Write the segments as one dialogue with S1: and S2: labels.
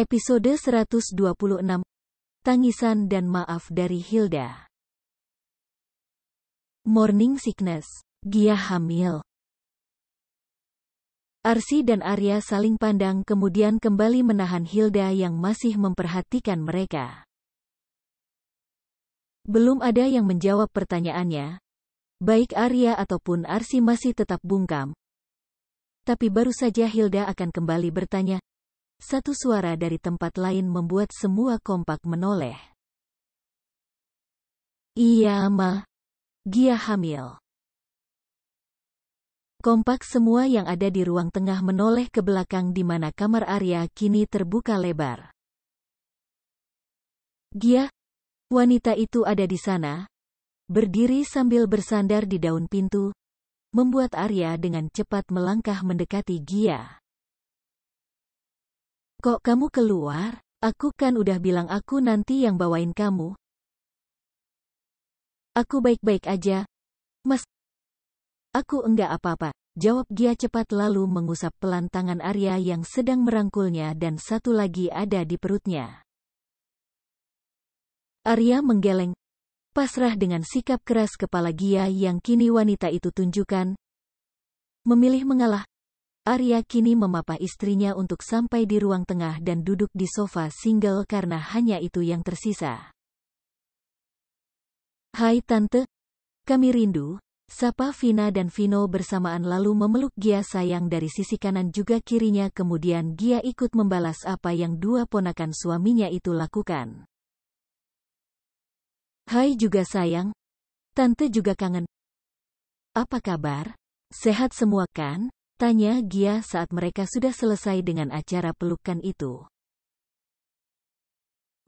S1: Episode 126. Tangisan dan maaf dari Hilda. Morning sickness. Gia hamil. Arsy dan Arya saling pandang kemudian kembali menahan Hilda yang masih memperhatikan mereka. Belum ada yang menjawab pertanyaannya. Baik Arya ataupun Arsy masih tetap bungkam. Tapi baru saja Hilda akan kembali bertanya. Satu suara dari tempat lain membuat semua kompak menoleh. Iya, Ma. Gia hamil. Kompak semua yang ada di ruang tengah menoleh ke belakang di mana kamar Arya kini terbuka lebar. Gia, wanita itu ada di sana, berdiri sambil bersandar di daun pintu, membuat Arya dengan cepat melangkah mendekati Gia. Kok kamu keluar? Aku kan udah bilang aku nanti yang bawain kamu. Aku baik-baik aja, Mas. Aku enggak apa-apa, jawab Gia cepat lalu mengusap pelan tangan Arya yang sedang merangkulnya dan satu lagi ada di perutnya. Arya menggeleng, pasrah dengan sikap keras kepala Gia yang kini wanita itu tunjukkan. Memilih mengalah. Arya kini memapah istrinya untuk sampai di ruang tengah dan duduk di sofa single karena hanya itu yang tersisa. Hai Tante, kami rindu, sapa Vina dan Vino bersamaan lalu memeluk Gia sayang dari sisi kanan juga kirinya kemudian Gia ikut membalas apa yang dua ponakan suaminya itu lakukan. Hai juga sayang, Tante juga kangen. Apa kabar? Sehat semua kan? Tanya Gia saat mereka sudah selesai dengan acara pelukan itu.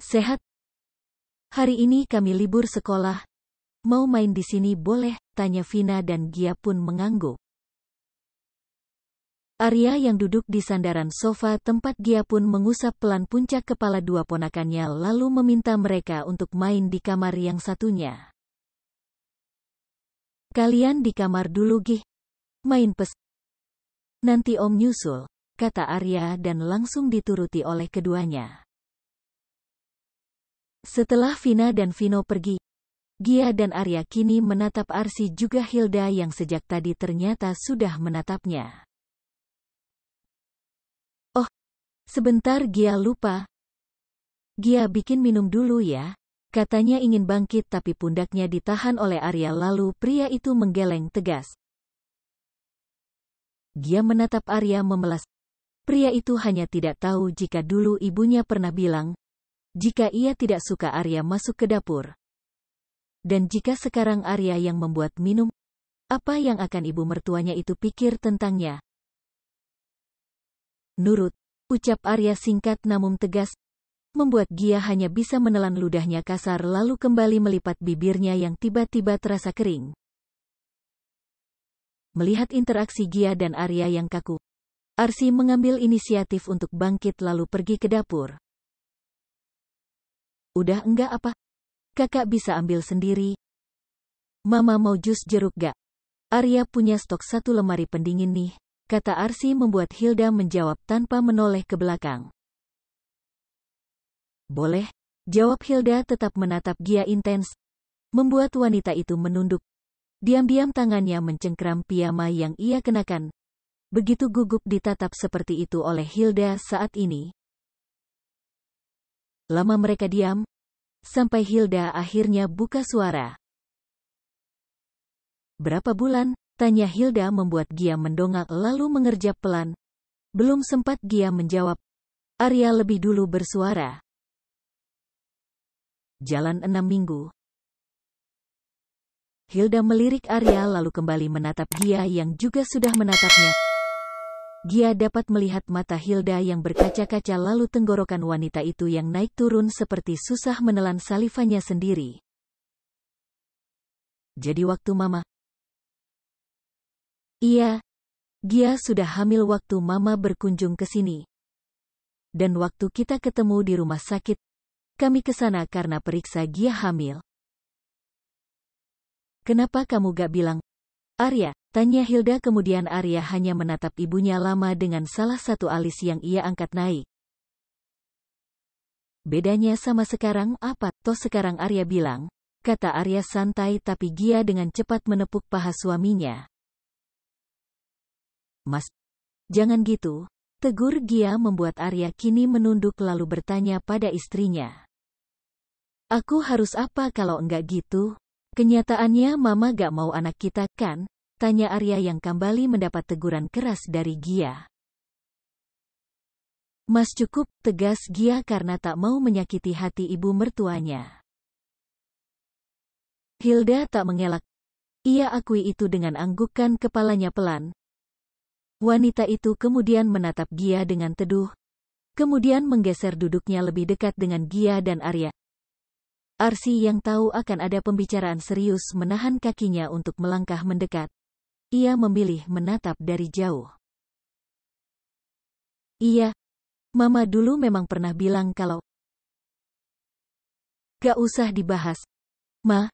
S1: Sehat. Hari ini kami libur sekolah. Mau main di sini boleh? Tanya Vina dan Gia pun mengangguk. Arya yang duduk di sandaran sofa tempat Gia pun mengusap pelan puncak kepala dua ponakannya lalu meminta mereka untuk main di kamar yang satunya. Kalian di kamar dulu Gih. Main pes. Nanti Om nyusul, kata Arya dan langsung dituruti oleh keduanya. Setelah Vina dan Vino pergi, Gia dan Arya kini menatap Arsy juga Hilda yang sejak tadi ternyata sudah menatapnya. Oh, sebentar Gia lupa. Gia bikin minum dulu ya, katanya ingin bangkit tapi pundaknya ditahan oleh Arya lalu pria itu menggeleng tegas. Gia menatap Arya memelas. Pria itu hanya tidak tahu jika dulu ibunya pernah bilang, jika ia tidak suka Arya masuk ke dapur. Dan jika sekarang Arya yang membuat minum, apa yang akan ibu mertuanya itu pikir tentangnya? Nurut, ucap Arya singkat namun tegas, membuat Gia hanya bisa menelan ludahnya kasar lalu kembali melipat bibirnya yang tiba-tiba terasa kering. Melihat interaksi Gia dan Arya yang kaku, Arsy mengambil inisiatif untuk bangkit lalu pergi ke dapur. Udah enggak apa? Kakak bisa ambil sendiri. Mama mau jus jeruk gak? Arya punya stok satu lemari pendingin nih, kata Arsy membuat Hilda menjawab tanpa menoleh ke belakang. Boleh, jawab Hilda tetap menatap Gia intens, membuat wanita itu menunduk. Diam-diam tangannya mencengkram piyama yang ia kenakan. Begitu gugup ditatap seperti itu oleh Hilda saat ini. Lama mereka diam, sampai Hilda akhirnya buka suara. Berapa bulan? Tanya Hilda membuat Gia mendongak lalu mengerjap pelan. Belum sempat Gia menjawab. Arya lebih dulu bersuara. Jalan 6 minggu. Hilda melirik Arya lalu kembali menatap Gia yang juga sudah menatapnya. Gia dapat melihat mata Hilda yang berkaca-kaca lalu tenggorokan wanita itu yang naik turun seperti susah menelan salivanya sendiri. Jadi waktu Mama. Iya, Gia sudah hamil waktu Mama berkunjung ke sini. Dan waktu kita ketemu di rumah sakit, kami ke sana karena periksa Gia hamil. Kenapa kamu gak bilang? Arya, tanya Hilda kemudian Arya hanya menatap ibunya lama dengan salah satu alis yang ia angkat naik. bedanya sama sekarang apa? Toh sekarang Arya bilang, kata Arya santai tapi Gia dengan cepat menepuk paha suaminya. Mas, jangan gitu, tegur Gia membuat Arya kini menunduk lalu bertanya pada istrinya. Aku harus apa kalau enggak gitu? Kenyataannya mama gak mau anak kita kan? Tanya Arya yang kembali mendapat teguran keras dari Gia. Mas cukup, tegas Gia karena tak mau menyakiti hati ibu mertuanya. Hilda tak mengelak. Ia akui itu dengan anggukkan kepalanya pelan. Wanita itu kemudian menatap Gia dengan teduh, kemudian menggeser duduknya lebih dekat dengan Gia dan Arya. Arsi yang tahu akan ada pembicaraan serius menahan kakinya untuk melangkah mendekat. Ia memilih menatap dari jauh. Iya, Mama dulu memang pernah bilang kalau gak usah dibahas, Ma.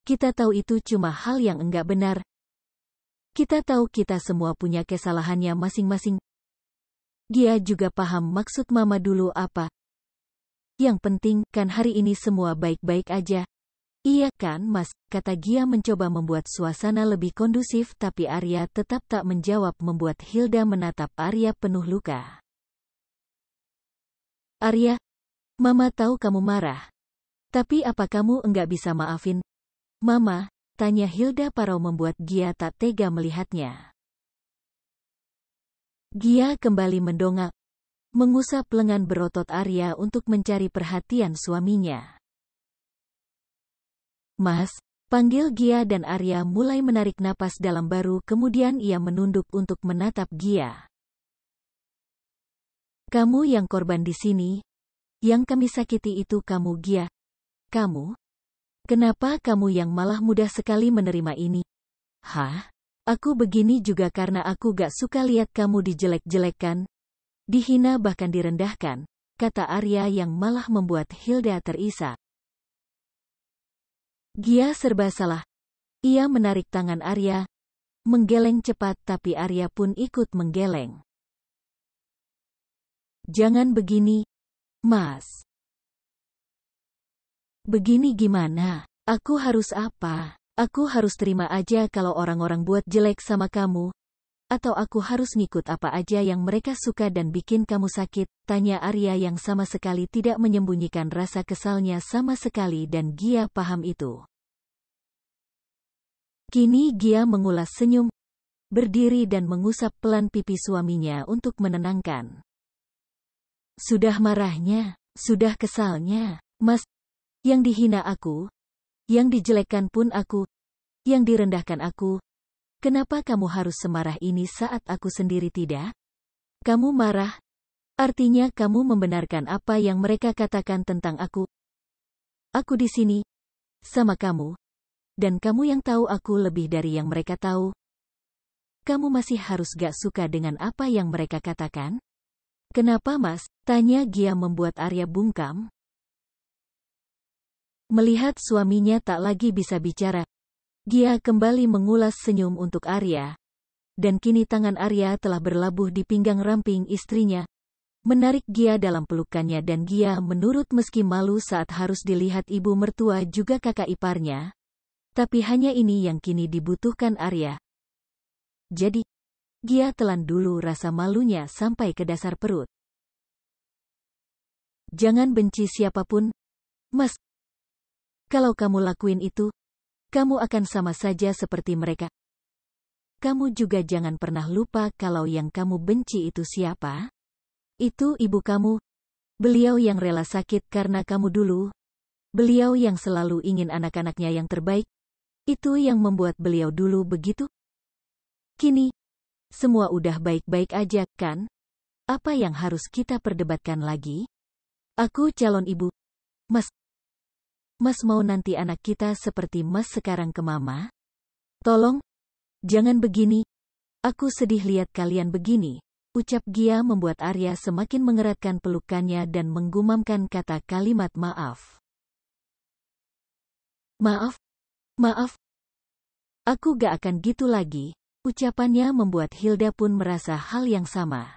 S1: Kita tahu itu cuma hal yang enggak benar. Kita tahu kita semua punya kesalahannya masing-masing. Gia juga paham maksud Mama dulu apa. Yang penting kan hari ini semua baik-baik aja. Iya kan, Mas, kata Gia mencoba membuat suasana lebih kondusif tapi Arya tetap tak menjawab membuat Hilda menatap Arya penuh luka. Arya, Mama tahu kamu marah. Tapi apa kamu enggak bisa maafin Mama? Tanya Hilda parau membuat Gia tak tega melihatnya. Gia kembali mendongak, mengusap lengan berotot Arya untuk mencari perhatian suaminya. Mas, panggil Gia dan Arya mulai menarik napas dalam baru kemudian ia menunduk untuk menatap Gia. Kamu yang korban di sini. Yang kami sakiti itu kamu Gia. Kamu? Kenapa kamu yang malah mudah sekali menerima ini? Hah? Aku begini juga karena aku gak suka lihat kamu dijelek-jelekkan, dihina bahkan direndahkan, kata Arya yang malah membuat Hilda terisak. Gia serba salah. Ia menarik tangan Arya, menggeleng cepat tapi Arya pun ikut menggeleng. Jangan begini, Mas. Begini gimana? Aku harus apa? Aku harus terima aja kalau orang-orang buat jelek sama kamu? Atau aku harus ngikut apa aja yang mereka suka dan bikin kamu sakit? Tanya Arya yang sama sekali tidak menyembunyikan rasa kesalnya sama sekali dan Gia paham itu. Kini Gia mengulas senyum, berdiri dan mengusap pelan pipi suaminya untuk menenangkan. Sudah marahnya, sudah kesalnya, Mas. Yang dihina aku, yang dijelekkan pun aku, yang direndahkan aku. Kenapa kamu harus semarah ini saat aku sendiri tidak? Kamu marah, artinya kamu membenarkan apa yang mereka katakan tentang aku. Aku di sini, sama kamu, dan kamu yang tahu aku lebih dari yang mereka tahu. Kamu masih harus gak suka dengan apa yang mereka katakan? Kenapa Mas? Tanya Gia membuat Arya bungkam. Melihat suaminya tak lagi bisa bicara, Gia kembali mengulas senyum untuk Arya. Dan kini tangan Arya telah berlabuh di pinggang ramping istrinya, menarik Gia dalam pelukannya dan Gia menurut meski malu saat harus dilihat ibu mertua juga kakak iparnya. Tapi hanya ini yang kini dibutuhkan Arya. Jadi, Gia telan dulu rasa malunya sampai ke dasar perut. Jangan benci siapapun, Mas. Kalau kamu lakuin itu, kamu akan sama saja seperti mereka. Kamu juga jangan pernah lupa kalau yang kamu benci itu siapa? Itu ibu kamu. Beliau yang rela sakit karena kamu dulu. Beliau yang selalu ingin anak-anaknya yang terbaik. Itu yang membuat beliau dulu begitu. Kini, semua udah baik-baik aja, kan? Apa yang harus kita perdebatkan lagi? Aku calon ibu. Mas. Mas mau nanti anak kita seperti Mas sekarang ke Mama? Tolong, jangan begini. Aku sedih lihat kalian begini. Ucap Gia membuat Arya semakin mengeratkan pelukannya dan menggumamkan kata kalimat maaf. Maaf, maaf. Aku gak akan gitu lagi. Ucapannya membuat Hilda pun merasa hal yang sama.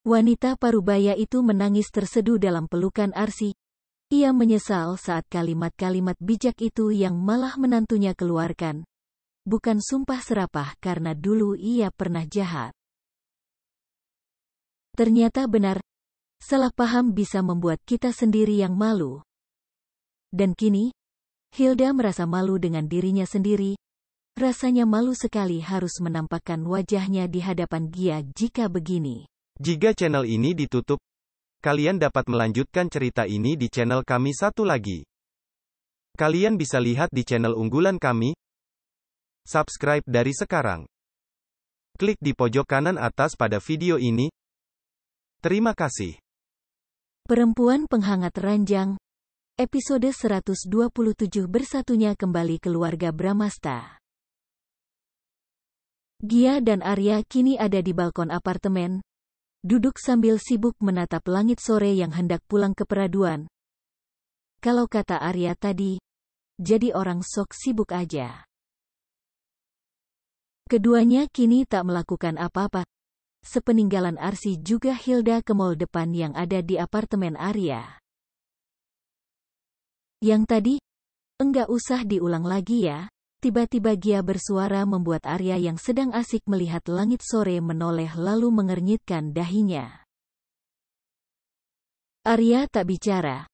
S1: Wanita parubaya itu menangis terseduh dalam pelukan Arsy. Ia menyesal saat kalimat-kalimat bijak itu yang malah menantunya keluarkan. Bukan sumpah serapah karena dulu ia pernah jahat. Ternyata benar, salah paham bisa membuat kita sendiri yang malu. Dan kini, Hilda merasa malu dengan dirinya sendiri. Rasanya malu sekali harus menampakkan wajahnya di hadapan Gia jika begini.
S2: Jika channel ini ditutup, kalian dapat melanjutkan cerita ini di channel kami satu lagi. Kalian bisa lihat di channel unggulan kami. Subscribe dari sekarang. Klik di pojok kanan atas pada video ini. Terima kasih.
S1: Perempuan Penghangat Ranjang, episode 127 bersatunya kembali keluarga Bramasta. Gia dan Arya kini ada di balkon apartemen, duduk sambil sibuk menatap langit sore yang hendak pulang ke peraduan. Kalau kata Arya tadi, jadi orang sok sibuk aja. Keduanya kini tak melakukan apa-apa. Sepeninggalan Arsy juga Hilda ke mall depan yang ada di apartemen Arya. Yang tadi, enggak usah diulang lagi ya. Tiba-tiba Gia bersuara membuat Arya yang sedang asik melihat langit sore menoleh lalu mengernyitkan dahinya. Arya tak bicara.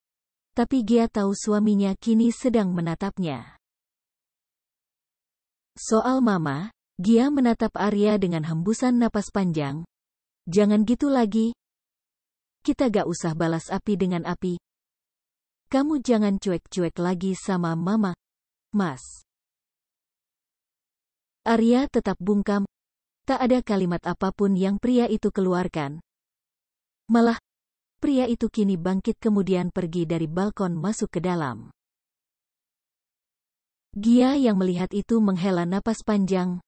S1: Tapi Gia tahu suaminya kini sedang menatapnya. Soal mama, Gia menatap Arya dengan hembusan napas panjang. Jangan gitu lagi. Kita gak usah balas api dengan api. Kamu jangan cuek-cuek lagi sama mama, Mas. Arya tetap bungkam. Tak ada kalimat apapun yang pria itu keluarkan. Malah, pria itu kini bangkit kemudian pergi dari balkon masuk ke dalam. Gia yang melihat itu menghela napas panjang.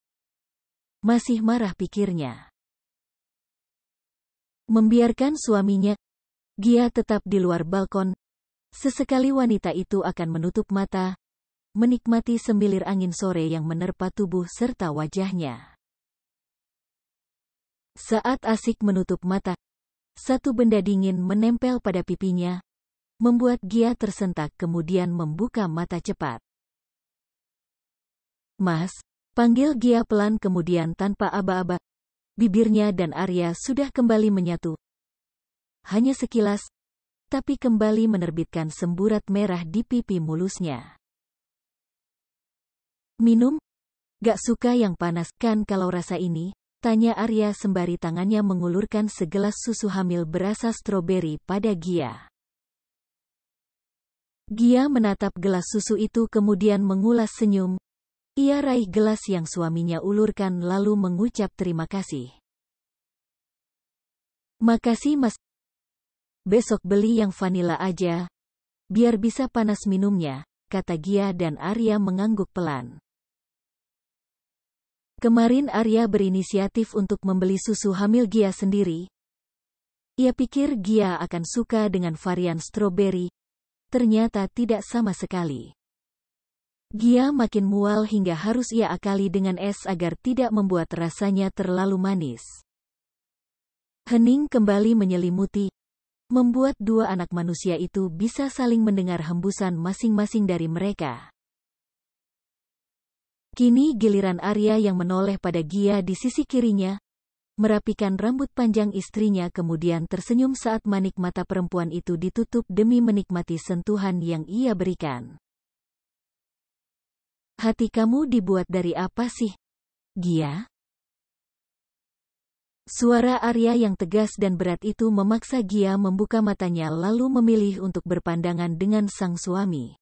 S1: Masih marah pikirnya. Membiarkan suaminya, Gia tetap di luar balkon. Sesekali wanita itu akan menutup mata, menikmati sembilir angin sore yang menerpa tubuh serta wajahnya. Saat asik menutup mata, satu benda dingin menempel pada pipinya, membuat Gia tersentak kemudian membuka mata cepat. Mas, panggil Gia pelan kemudian tanpa aba-aba. Bibirnya dan Arya sudah kembali menyatu. Hanya sekilas, tapi kembali menerbitkan semburat merah di pipi mulusnya. Minum? Gak suka yang panas kan kalau rasa ini? Tanya Arya sembari tangannya mengulurkan segelas susu hamil berasa stroberi pada Gia. Gia menatap gelas susu itu kemudian mengulas senyum. Ia raih gelas yang suaminya ulurkan lalu mengucap terima kasih. Makasih mas. Besok beli yang vanila aja. Biar bisa panas minumnya, kata Gia dan Arya mengangguk pelan. Kemarin Arya berinisiatif untuk membeli susu hamil Gia sendiri. Ia pikir Gia akan suka dengan varian stroberi. Ternyata tidak sama sekali. Gia makin mual hingga harus ia akali dengan es agar tidak membuat rasanya terlalu manis. Hening kembali menyelimuti, membuat dua anak manusia itu bisa saling mendengar hembusan masing-masing dari mereka. Kini giliran Arya yang menoleh pada Gia di sisi kirinya, merapikan rambut panjang istrinya kemudian tersenyum saat manik mata perempuan itu ditutup demi menikmati sentuhan yang ia berikan. Hati kamu dibuat dari apa sih, Gia? Suara Arya yang tegas dan berat itu memaksa Gia membuka matanya lalu memilih untuk berpandangan dengan sang suami.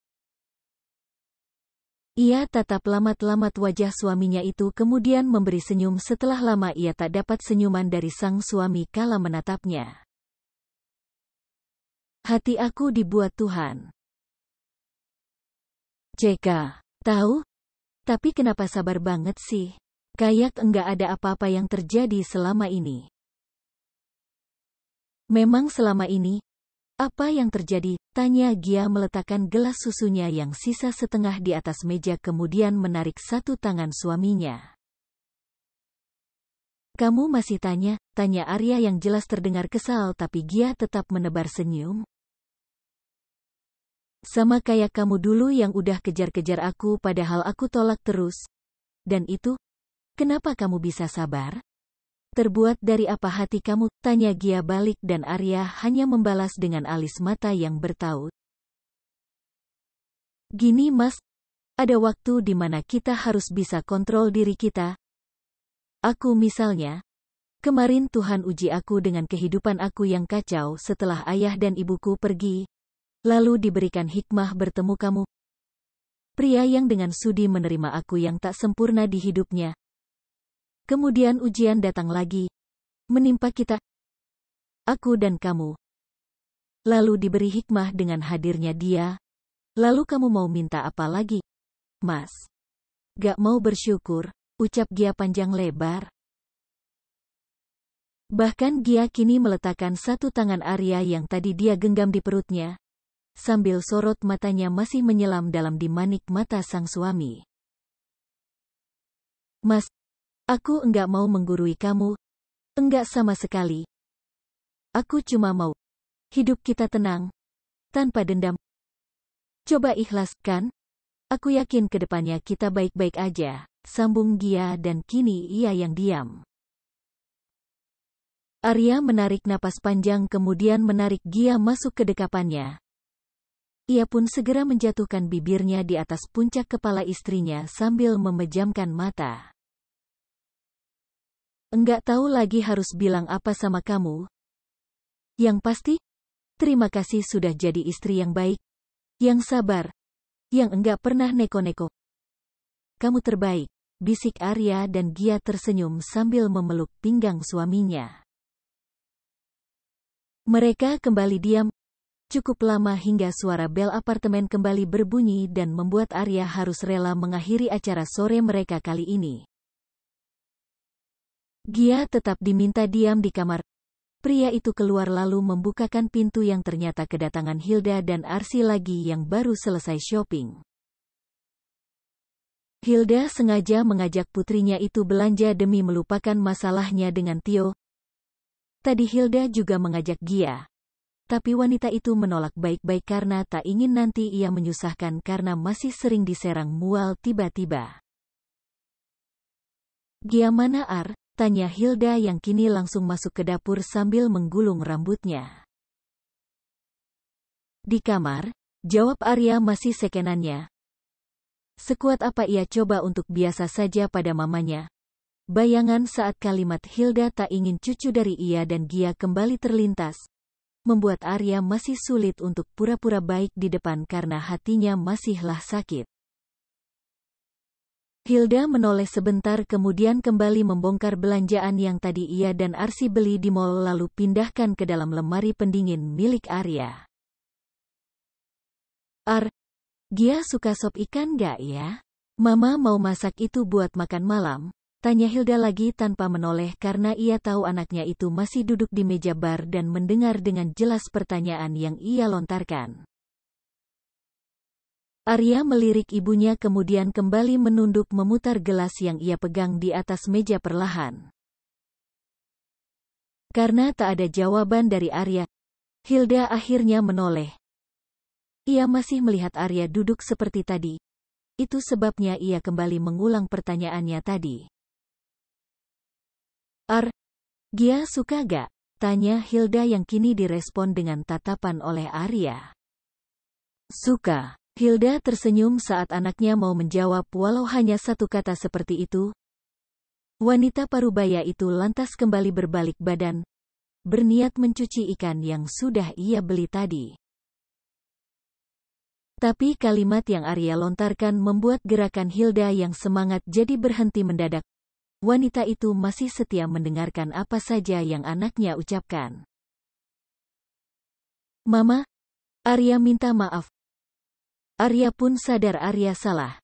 S1: Ia tatap lamat-lamat wajah suaminya itu kemudian memberi senyum setelah lama ia tak dapat senyuman dari sang suami kala menatapnya. Hati aku dibuat Tuhan. CK, tahu? Tapi kenapa sabar banget sih? Kayak enggak ada apa-apa yang terjadi selama ini. Memang selama ini, apa yang terjadi? Tanya Gia meletakkan gelas susunya yang sisa setengah di atas meja kemudian menarik satu tangan suaminya. Kamu masih tanya Arya yang jelas terdengar kesal tapi Gia tetap menebar senyum. Sama kayak kamu dulu yang udah kejar-kejar aku padahal aku tolak terus. Dan itu, kenapa kamu bisa sabar? Terbuat dari apa hati kamu? Tanya Gia balik dan Arya hanya membalas dengan alis mata yang bertaut. Gini mas, ada waktu di mana kita harus bisa kontrol diri kita. Aku misalnya, kemarin Tuhan uji aku dengan kehidupan aku yang kacau setelah ayah dan ibuku pergi, lalu diberikan hikmah bertemu kamu. Pria yang dengan sudi menerima aku yang tak sempurna di hidupnya. Kemudian ujian datang lagi, menimpa kita, aku dan kamu. Lalu diberi hikmah dengan hadirnya dia, lalu kamu mau minta apa lagi? Mas, gak mau bersyukur, ucap Gia panjang lebar. Bahkan Gia kini meletakkan satu tangan Arya yang tadi dia genggam di perutnya, sambil sorot matanya masih menyelam dalam di manik mata sang suami. Mas, aku enggak mau menggurui kamu, enggak sama sekali. Aku cuma mau hidup kita tenang, tanpa dendam. Coba ikhlas, kan? Aku yakin ke depannya kita baik-baik aja, sambung Gia dan kini ia yang diam. Arya menarik napas panjang kemudian menarik Gia masuk ke dekapannya. Ia pun segera menjatuhkan bibirnya di atas puncak kepala istrinya sambil memejamkan mata. Enggak tahu lagi harus bilang apa sama kamu. Yang pasti, terima kasih sudah jadi istri yang baik, yang sabar, yang enggak pernah neko-neko. Kamu terbaik, bisik Arya dan Gia tersenyum sambil memeluk pinggang suaminya. Mereka kembali diam, cukup lama hingga suara bel apartemen kembali berbunyi dan membuat Arya harus rela mengakhiri acara sore mereka kali ini. Gia tetap diminta diam di kamar. Pria itu keluar lalu membukakan pintu yang ternyata kedatangan Hilda dan Arsy lagi yang baru selesai shopping. Hilda sengaja mengajak putrinya itu belanja demi melupakan masalahnya dengan Tio. Tadi Hilda juga mengajak Gia. Tapi wanita itu menolak baik-baik karena tak ingin nanti ia menyusahkan karena masih sering diserang mual tiba-tiba. Gia mana Ar? Tanya Hilda yang kini langsung masuk ke dapur sambil menggulung rambutnya. Di kamar, jawab Arya masih sekenannya. Sekuat apa ia coba untuk biasa saja pada mamanya. Bayangan saat kalimat Hilda tak ingin cucu dari ia dan Gia kembali terlintas, membuat Arya masih sulit untuk pura-pura baik di depan karena hatinya masihlah sakit. Hilda menoleh sebentar kemudian kembali membongkar belanjaan yang tadi ia dan Arsy beli di mall lalu pindahkan ke dalam lemari pendingin milik Arya. Ar, Gia suka sop ikan gak ya? Mama mau masak itu buat makan malam, tanya Hilda lagi tanpa menoleh karena ia tahu anaknya itu masih duduk di meja bar dan mendengar dengan jelas pertanyaan yang ia lontarkan. Arya melirik ibunya kemudian kembali menunduk memutar gelas yang ia pegang di atas meja perlahan. Karena tak ada jawaban dari Arya, Hilda akhirnya menoleh. Ia masih melihat Arya duduk seperti tadi. Itu sebabnya ia kembali mengulang pertanyaannya tadi. Ar, Gia suka gak? Tanya Hilda yang kini direspon dengan tatapan oleh Arya. Suka. Hilda tersenyum saat anaknya mau menjawab walau hanya satu kata seperti itu. Wanita parubaya itu lantas kembali berbalik badan, berniat mencuci ikan yang sudah ia beli tadi. Tapi kalimat yang Arya lontarkan membuat gerakan Hilda yang semangat jadi berhenti mendadak. Wanita itu masih setia mendengarkan apa saja yang anaknya ucapkan. Mama, Arya minta maaf. Arya pun sadar Arya salah.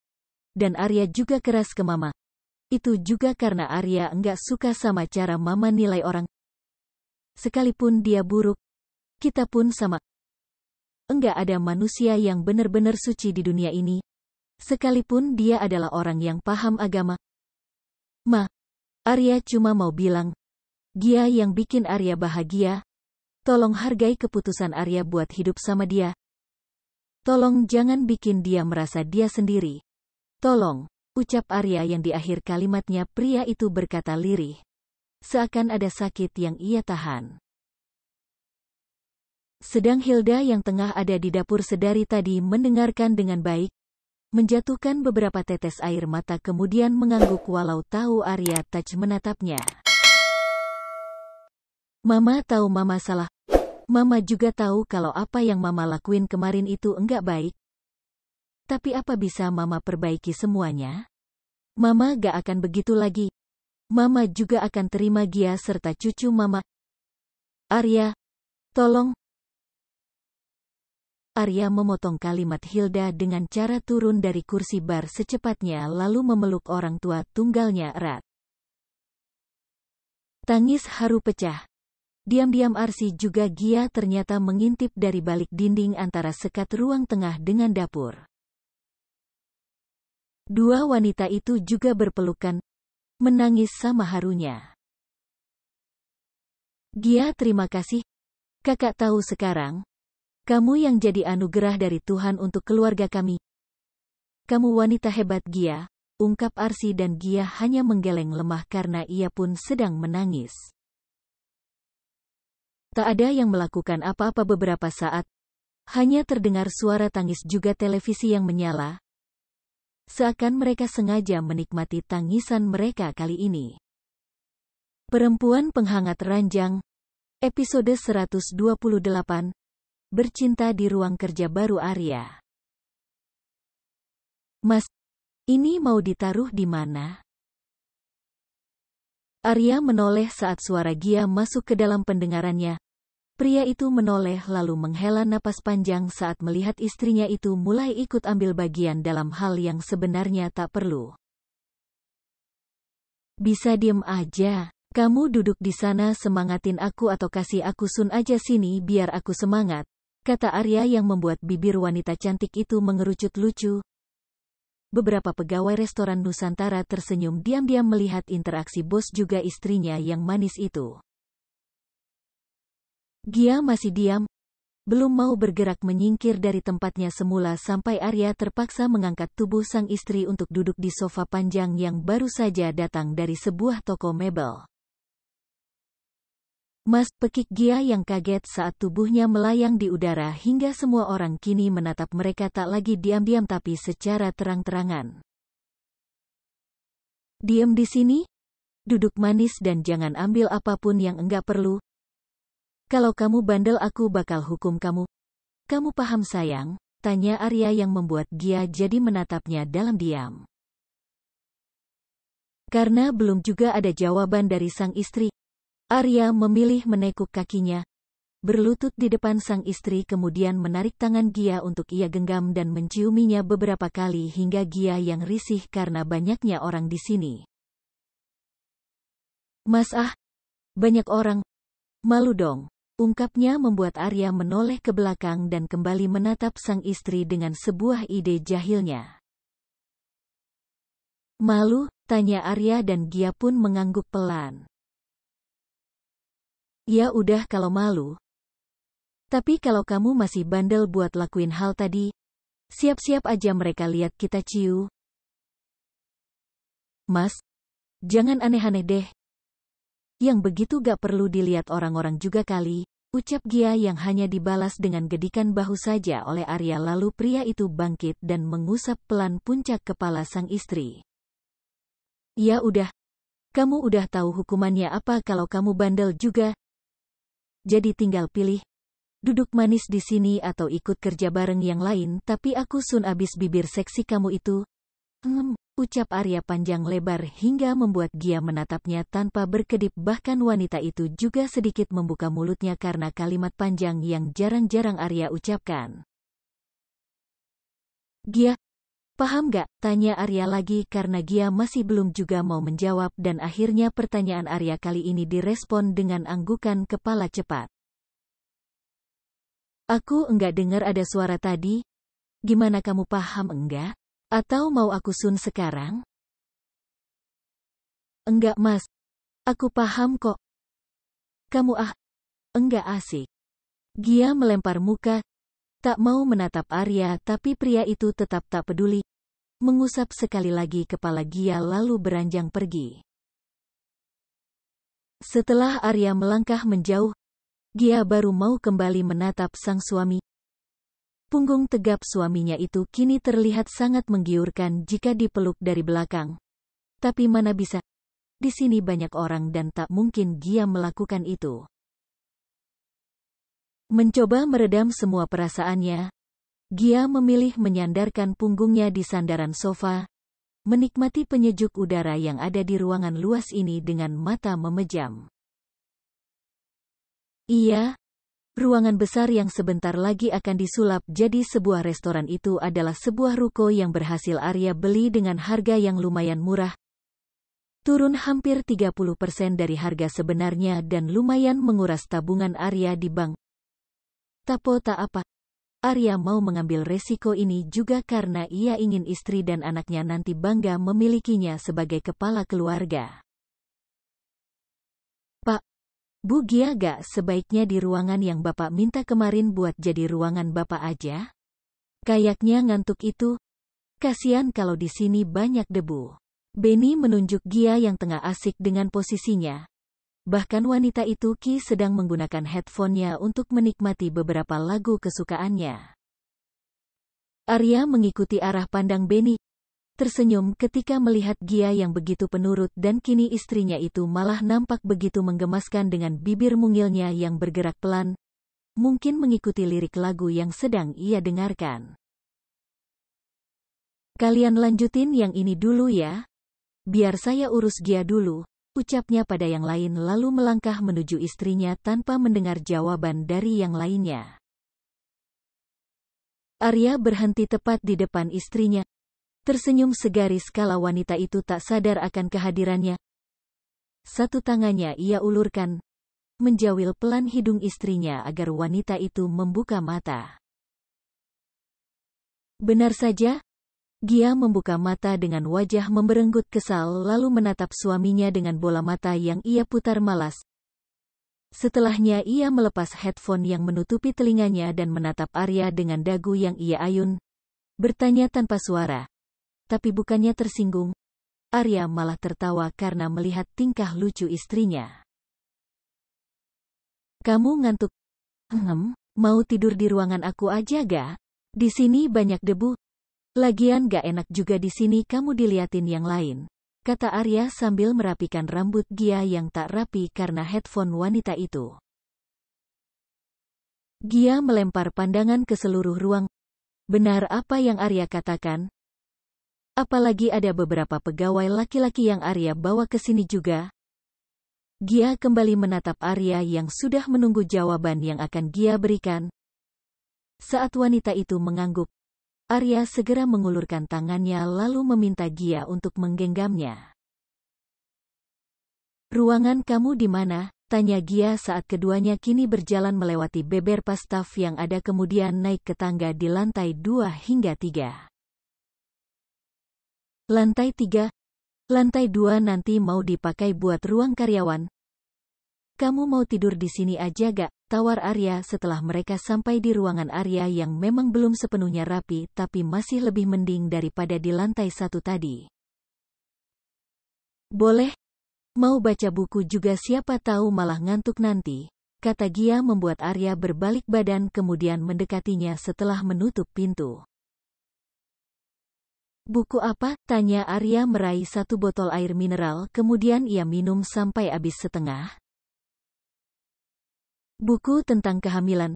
S1: Dan Arya juga keras ke Mama. Itu juga karena Arya enggak suka sama cara Mama nilai orang. Sekalipun dia buruk, kita pun sama. Enggak ada manusia yang benar-benar suci di dunia ini. Sekalipun dia adalah orang yang paham agama. Ma, Arya cuma mau bilang, Gia yang bikin Arya bahagia. Tolong hargai keputusan Arya buat hidup sama dia. Tolong jangan bikin dia merasa dia sendiri. Tolong, ucap Arya yang di akhir kalimatnya pria itu berkata lirih. Seakan ada sakit yang ia tahan. Sedang Hilda yang tengah ada di dapur sedari tadi mendengarkan dengan baik, menjatuhkan beberapa tetes air mata kemudian mengangguk walau tahu Arya tak menatapnya. Mama tahu Mama salah. Mama juga tahu kalau apa yang Mama lakuin kemarin itu enggak baik. Tapi apa bisa Mama perbaiki semuanya? Mama gak akan begitu lagi. Mama juga akan terima Gia serta cucu Mama. Arya, tolong. Arya memotong kalimat Hilda dengan cara turun dari kursi bar secepatnya lalu memeluk orang tua tunggalnya erat. Tangis haru pecah. Diam-diam Arsi juga Gia ternyata mengintip dari balik dinding antara sekat ruang tengah dengan dapur. Dua wanita itu juga berpelukan, menangis sama harunya. Gia, terima kasih. Kakak tahu sekarang, kamu yang jadi anugerah dari Tuhan untuk keluarga kami. Kamu wanita hebat Gia, ungkap Arsi dan Gia hanya menggeleng lemah karena ia pun sedang menangis. Tak ada yang melakukan apa-apa beberapa saat, hanya terdengar suara tangis juga televisi yang menyala. Seakan mereka sengaja menikmati tangisan mereka kali ini. Perempuan Penghangat Ranjang, episode 128. Bercinta di ruang kerja baru Arya. Mas, ini mau ditaruh di mana? Arya menoleh saat suara Gia masuk ke dalam pendengarannya. Pria itu menoleh lalu menghela napas panjang saat melihat istrinya itu mulai ikut ambil bagian dalam hal yang sebenarnya tak perlu. Bisa diem aja. Kamu duduk di sana semangatin aku atau kasih aku sun aja sini biar aku semangat, kata Arya yang membuat bibir wanita cantik itu mengerucut lucu. Beberapa pegawai restoran Nusantara tersenyum diam-diam melihat interaksi bos juga istrinya yang manis itu. Gia masih diam, belum mau bergerak menyingkir dari tempatnya semula sampai Arya terpaksa mengangkat tubuh sang istri untuk duduk di sofa panjang yang baru saja datang dari sebuah toko mebel. Mas, pekik Gia yang kaget saat tubuhnya melayang di udara hingga semua orang kini menatap mereka tak lagi diam-diam tapi secara terang-terangan. Diam di sini, duduk manis dan jangan ambil apapun yang enggak perlu. Kalau kamu bandel aku bakal hukum kamu. Kamu paham sayang? Tanya Arya yang membuat Gia jadi menatapnya dalam diam. Karena belum juga ada jawaban dari sang istri, Arya memilih menekuk kakinya, berlutut di depan sang istri kemudian menarik tangan Gia untuk ia genggam dan menciuminya beberapa kali hingga Gia yang risih karena banyaknya orang di sini. Mas banyak orang. Malu dong. Ungkapnya membuat Arya menoleh ke belakang dan kembali menatap sang istri dengan sebuah ide jahilnya. Malu? Tanya Arya dan Gia pun mengangguk pelan. Ya udah kalau malu. Tapi kalau kamu masih bandel buat lakuin hal tadi, siap-siap aja mereka lihat kita ciu. Mas, jangan aneh-aneh deh. Yang begitu gak perlu dilihat orang-orang juga kali, ucap Gia yang hanya dibalas dengan gedikan bahu saja oleh Arya lalu pria itu bangkit dan mengusap pelan puncak kepala sang istri. Ya udah, kamu udah tahu hukumannya apa kalau kamu bandel juga. Jadi tinggal pilih, duduk manis di sini atau ikut kerja bareng yang lain tapi aku sun abis bibir seksi kamu itu. Ucap Arya panjang lebar hingga membuat Gia menatapnya tanpa berkedip bahkan wanita itu juga sedikit membuka mulutnya karena kalimat panjang yang jarang-jarang Arya ucapkan. Gia, paham gak? Tanya Arya lagi karena Gia masih belum juga mau menjawab dan akhirnya pertanyaan Arya kali ini direspon dengan anggukan kepala cepat. Aku enggak dengar ada suara tadi. Gimana kamu paham enggak? Atau mau aku sun sekarang? Enggak mas, Aku paham kok. Kamu enggak asik. Gia melempar muka, tak mau menatap Arya, tapi pria itu tetap tak peduli. Mengusap sekali lagi kepala Gia lalu beranjang pergi. Setelah Arya melangkah menjauh, Gia baru mau kembali menatap sang suami. Punggung tegap suaminya itu kini terlihat sangat menggiurkan jika dipeluk dari belakang. Tapi mana bisa? Di sini banyak orang dan tak mungkin Gia melakukan itu. Mencoba meredam semua perasaannya, Gia memilih menyandarkan punggungnya di sandaran sofa, menikmati penyejuk udara yang ada di ruangan luas ini dengan mata memejam. Iya, ruangan besar yang sebentar lagi akan disulap jadi sebuah restoran itu adalah sebuah ruko yang berhasil Arya beli dengan harga yang lumayan murah. Turun hampir 30% dari harga sebenarnya dan lumayan menguras tabungan Arya di bank. Tapi tak apa. Arya mau mengambil resiko ini juga karena ia ingin istri dan anaknya nanti bangga memilikinya sebagai kepala keluarga. Pak, Bu, Gia gak sebaiknya di ruangan yang Bapak minta kemarin buat jadi ruangan Bapak aja? Kayaknya ngantuk itu. Kasian kalau di sini banyak debu. Benny menunjuk Gia yang tengah asik dengan posisinya. Bahkan wanita itu sedang menggunakan headphone-nya untuk menikmati beberapa lagu kesukaannya. Arya mengikuti arah pandang Benny. Tersenyum ketika melihat Gia yang begitu penurut dan kini istrinya itu malah nampak begitu menggemaskan dengan bibir mungilnya yang bergerak pelan. Mungkin mengikuti lirik lagu yang sedang ia dengarkan. Kalian lanjutin yang ini dulu ya. Biar saya urus Gia dulu, ucapnya pada yang lain lalu melangkah menuju istrinya tanpa mendengar jawaban dari yang lainnya. Arya berhenti tepat di depan istrinya. Tersenyum segaris kala wanita itu tak sadar akan kehadirannya. Satu tangannya ia ulurkan, menjawil pelan hidung istrinya agar wanita itu membuka mata. Benar saja. Gia membuka mata dengan wajah memberenggut kesal lalu menatap suaminya dengan bola mata yang ia putar malas. Setelahnya ia melepas headphone yang menutupi telinganya dan menatap Arya dengan dagu yang ia ayun. Bertanya tanpa suara. Tapi bukannya tersinggung. Arya malah tertawa karena melihat tingkah lucu istrinya. Kamu ngantuk? Mau tidur di ruangan aku aja ga? Di sini banyak debu. Lagian gak enak juga di sini kamu diliatin yang lain, kata Arya sambil merapikan rambut Gia yang tak rapi karena headphone wanita itu. Gia melempar pandangan ke seluruh ruang. Benar apa yang Arya katakan? Apalagi ada beberapa pegawai laki-laki yang Arya bawa ke sini juga. Gia kembali menatap Arya yang sudah menunggu jawaban yang akan Gia berikan. Saat wanita itu mengangguk, Arya segera mengulurkan tangannya lalu meminta Gia untuk menggenggamnya. Ruangan kamu di mana? Tanya Gia saat keduanya kini berjalan melewati beberapa staf yang ada kemudian naik ke tangga di lantai 2 hingga 3. Lantai 3? Lantai 2 nanti mau dipakai buat ruang karyawan. Kamu mau tidur di sini aja gak? Tawar Arya setelah mereka sampai di ruangan Arya yang memang belum sepenuhnya rapi tapi masih lebih mending daripada di lantai 1 tadi. Boleh. Mau baca buku juga siapa tahu malah ngantuk nanti, kata Gia membuat Arya berbalik badan kemudian mendekatinya setelah menutup pintu. Buku apa? Tanya Arya meraih satu botol air mineral kemudian ia minum sampai habis setengah. Buku tentang kehamilan.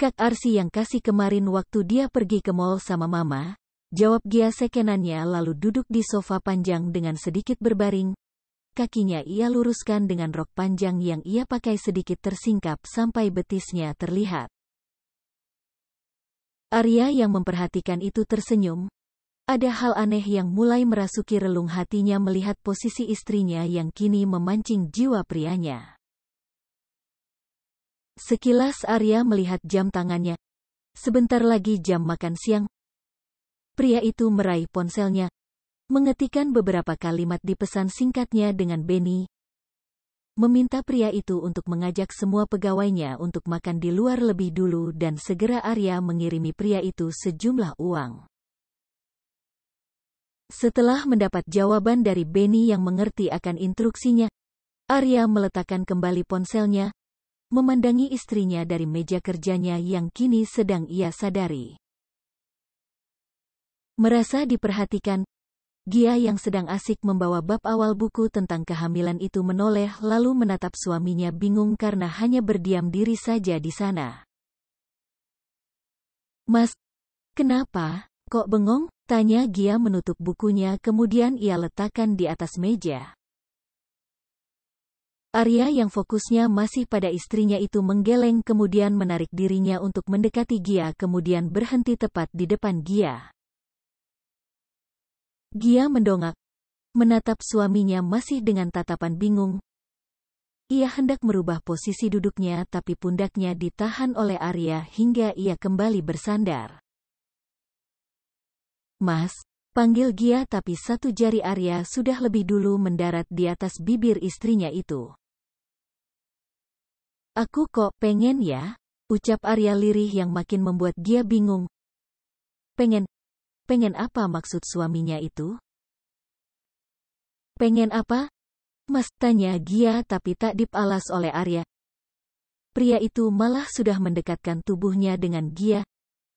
S1: Kak Arsi yang kasih kemarin waktu dia pergi ke mall sama mama, jawab Gia sekenannya lalu duduk di sofa panjang dengan sedikit berbaring. Kakinya ia luruskan dengan rok panjang yang ia pakai sedikit tersingkap sampai betisnya terlihat. Arya yang memperhatikan itu tersenyum. Ada hal aneh yang mulai merasuki relung hatinya melihat posisi istrinya yang kini memancing jiwa prianya. Sekilas Arya melihat jam tangannya. Sebentar lagi jam makan siang. Pria itu meraih ponselnya, mengetikkan beberapa kalimat di pesan singkatnya dengan Benny. meminta pria itu untuk mengajak semua pegawainya untuk makan di luar lebih dulu dan segera Arya mengirimi pria itu sejumlah uang. Setelah mendapat jawaban dari Benny yang mengerti akan instruksinya, Arya meletakkan kembali ponselnya, memandangi istrinya dari meja kerjanya yang kini sedang ia sadari. Merasa diperhatikan, Gia yang sedang asik membawa bab awal buku tentang kehamilan itu menoleh lalu menatap suaminya bingung karena hanya berdiam diri saja di sana. "Mas, kenapa? Kok bengong?" tanya Gia menutup bukunya kemudian ia letakkan di atas meja. Arya yang fokusnya masih pada istrinya itu menggeleng kemudian menarik dirinya untuk mendekati Gia kemudian berhenti tepat di depan Gia. Gia mendongak, menatap suaminya masih dengan tatapan bingung. Ia hendak merubah posisi duduknya tapi pundaknya ditahan oleh Arya hingga ia kembali bersandar. "Mas," panggil Gia tapi satu jari Arya sudah lebih dulu mendarat di atas bibir istrinya itu. "Aku kok pengen ya," ucap Arya lirih yang makin membuat Gia bingung. Pengen apa maksud suaminya itu? "Pengen apa, Mas?" tanya Gia tapi tak dipalas oleh Arya. Pria itu malah sudah mendekatkan tubuhnya dengan Gia.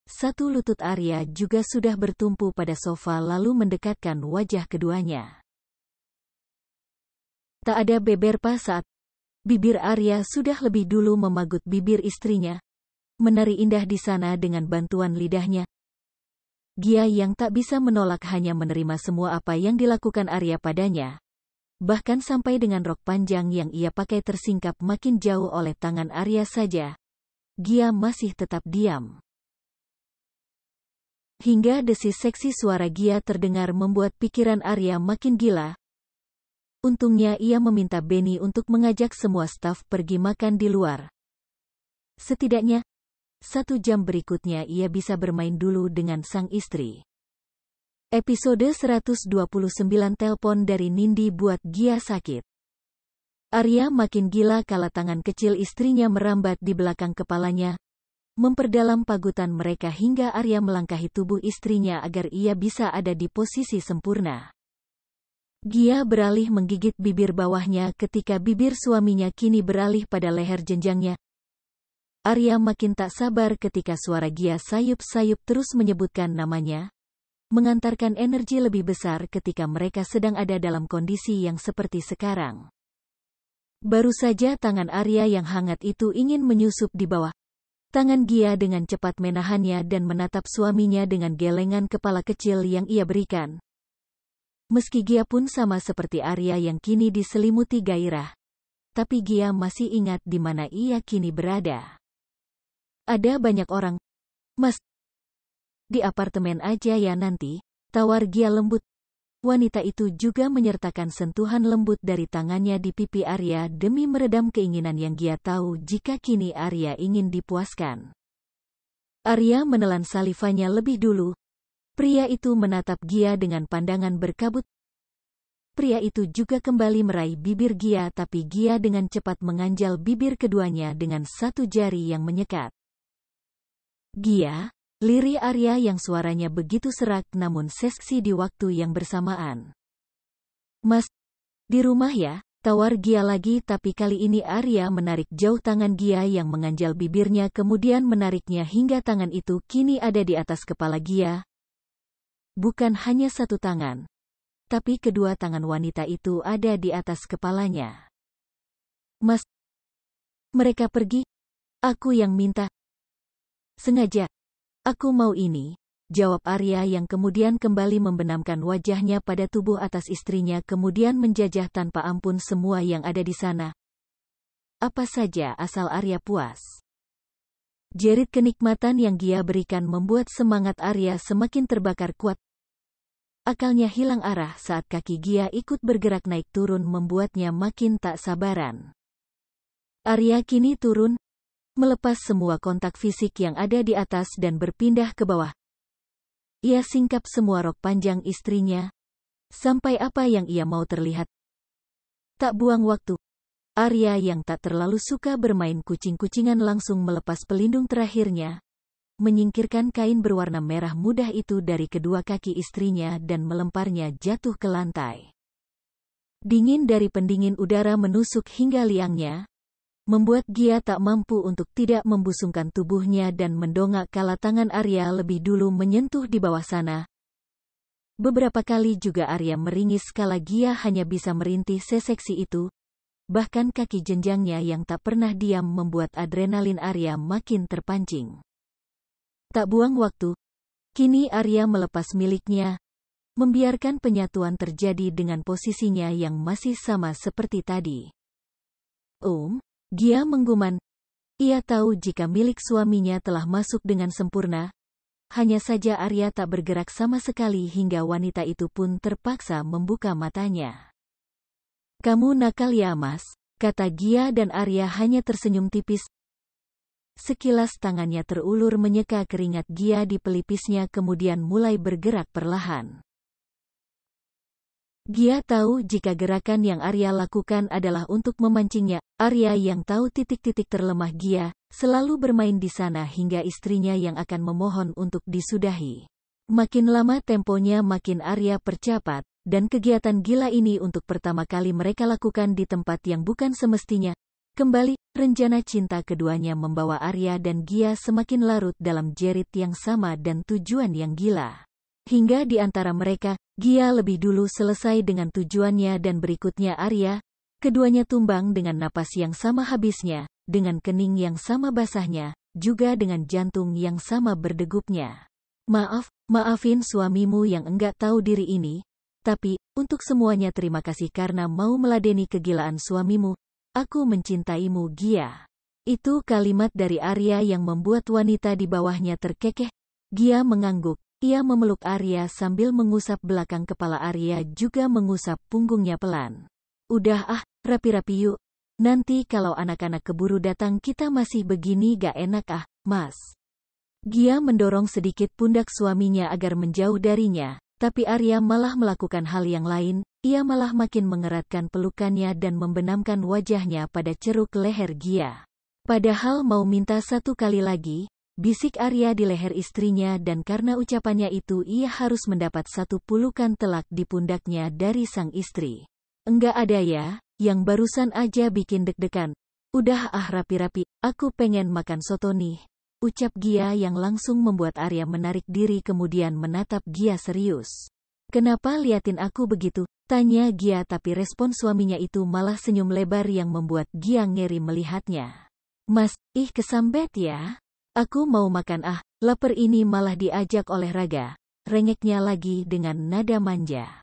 S1: Satu lutut Arya juga sudah bertumpu pada sofa lalu mendekatkan wajah keduanya. Tak ada beberapa saat, bibir Arya sudah lebih dulu memagut bibir istrinya. Menari indah di sana dengan bantuan lidahnya. Gia yang tak bisa menolak hanya menerima semua apa yang dilakukan Arya padanya. Bahkan sampai dengan rok panjang yang ia pakai tersingkap makin jauh oleh tangan Arya saja. Gia masih tetap diam. Hingga desis seksi suara Gia terdengar membuat pikiran Arya makin gila. Untungnya ia meminta Benny untuk mengajak semua staf pergi makan di luar. Setidaknya, 1 jam berikutnya ia bisa bermain dulu dengan sang istri. Episode 129 Telepon dari Nindi buat Gia sakit. Arya makin gila kala tangan kecil istrinya merambat di belakang kepalanya, memperdalam pagutan mereka hingga Arya melangkahi tubuh istrinya agar ia bisa ada di posisi sempurna. Gia beralih menggigit bibir bawahnya ketika bibir suaminya kini beralih pada leher jenjangnya. Arya makin tak sabar ketika suara Gia sayup-sayup terus menyebutkan namanya, mengantarkan energi lebih besar ketika mereka sedang ada dalam kondisi yang seperti sekarang. Baru saja tangan Arya yang hangat itu ingin menyusup di bawah tangan Gia dengan cepat menahannya dan menatap suaminya dengan gelengan kepala kecil yang ia berikan. Meski Gia pun sama seperti Arya yang kini diselimuti gairah, tapi Gia masih ingat di mana ia kini berada. "Ada banyak orang, Mas. Di apartemen aja ya nanti," tawar Gia lembut. Wanita itu juga menyertakan sentuhan lembut dari tangannya di pipi Arya demi meredam keinginan yang Gia tahu jika kini Arya ingin dipuaskan. Arya menelan salivanya lebih dulu. Pria itu menatap Gia dengan pandangan berkabut. Pria itu juga kembali meraih bibir Gia tapi Gia dengan cepat menganjal bibir keduanya dengan satu jari yang menyekat. "Gia," lirih Arya yang suaranya begitu serak namun seksi di waktu yang bersamaan. "Mas, di rumah ya?" tawar Gia lagi tapi kali ini Arya menarik jauh tangan Gia yang menganjal bibirnya kemudian menariknya hingga tangan itu kini ada di atas kepala Gia. Bukan hanya satu tangan, tapi kedua tangan wanita itu ada di atas kepalanya. "Mas, mereka pergi. Aku yang minta. Sengaja. Aku mau ini," jawab Arya yang kemudian kembali membenamkan wajahnya pada tubuh atas istrinya kemudian menjajah tanpa ampun semua yang ada di sana. Apa saja asal Arya puas. Jerit kenikmatan yang Gia berikan membuat semangat Arya semakin terbakar kuat. Akalnya hilang arah saat kaki Gia ikut bergerak naik turun membuatnya makin tak sabaran. Arya kini turun, melepas semua kontak fisik yang ada di atas dan berpindah ke bawah. Ia singkap semua rok panjang istrinya, sampai apa yang ia mau terlihat. Tak buang waktu. Arya yang tak terlalu suka bermain kucing-kucingan langsung melepas pelindung terakhirnya, menyingkirkan kain berwarna merah muda itu dari kedua kaki istrinya dan melemparnya jatuh ke lantai. Dingin dari pendingin udara menusuk hingga liangnya, membuat Gia tak mampu untuk tidak membusungkan tubuhnya dan mendongak kala tangan Arya lebih dulu menyentuh di bawah sana. Beberapa kali juga Arya meringis kala Gia hanya bisa merintih seseksi itu. Bahkan kaki jenjangnya yang tak pernah diam membuat adrenalin Arya makin terpancing. Tak buang waktu, kini Arya melepas miliknya, membiarkan penyatuan terjadi dengan posisinya yang masih sama seperti tadi. Gia menggumam. Ia tahu jika milik suaminya telah masuk dengan sempurna. Hanya saja Arya tak bergerak sama sekali hingga wanita itu pun terpaksa membuka matanya. "Kamu nakal ya, Mas," kata Gia dan Arya hanya tersenyum tipis. Sekilas tangannya terulur menyeka keringat Gia di pelipisnya kemudian mulai bergerak perlahan. Gia tahu jika gerakan yang Arya lakukan adalah untuk memancingnya. Arya yang tahu titik-titik terlemah Gia, selalu bermain di sana hingga istrinya yang akan memohon untuk disudahi. Makin lama temponya makin Arya percepat, dan kegiatan gila ini untuk pertama kali mereka lakukan di tempat yang bukan semestinya. Kembali, rencana cinta keduanya membawa Arya dan Gia semakin larut dalam jerit yang sama dan tujuan yang gila. Hingga di antara mereka, Gia lebih dulu selesai dengan tujuannya dan berikutnya Arya. Keduanya tumbang dengan napas yang sama habisnya, dengan kening yang sama basahnya, juga dengan jantung yang sama berdegupnya. Maafin suamimu yang enggak tahu diri ini. Tapi, untuk semuanya terima kasih karena mau meladeni kegilaan suamimu. Aku mencintaimu, Gia. Itu kalimat dari Arya yang membuat wanita di bawahnya terkekeh. Gia mengangguk. Ia memeluk Arya sambil mengusap belakang kepala Arya juga mengusap punggungnya pelan. Udah rapi-rapi yuk. Nanti kalau anak-anak keburu datang kita masih begini gak enak Mas. Gia mendorong sedikit pundak suaminya agar menjauh darinya. Tapi Arya malah melakukan hal yang lain, ia malah makin mengeratkan pelukannya dan membenamkan wajahnya pada ceruk leher Gia. Padahal mau minta satu kali lagi, bisik Arya di leher istrinya dan karena ucapannya itu ia harus mendapat satu pelukan telak di pundaknya dari sang istri. Enggak ada ya, yang barusan aja bikin deg-degan. Udah rapi-rapi, aku pengen makan soto nih. Ucap Gia yang langsung membuat Arya menarik diri kemudian menatap Gia serius. Kenapa liatin aku begitu? Tanya Gia tapi respon suaminya itu malah senyum lebar yang membuat Gia ngeri melihatnya. Mas, kesambet ya? Aku mau makan lapar ini malah diajak olahraga. Rengeknya lagi dengan nada manja.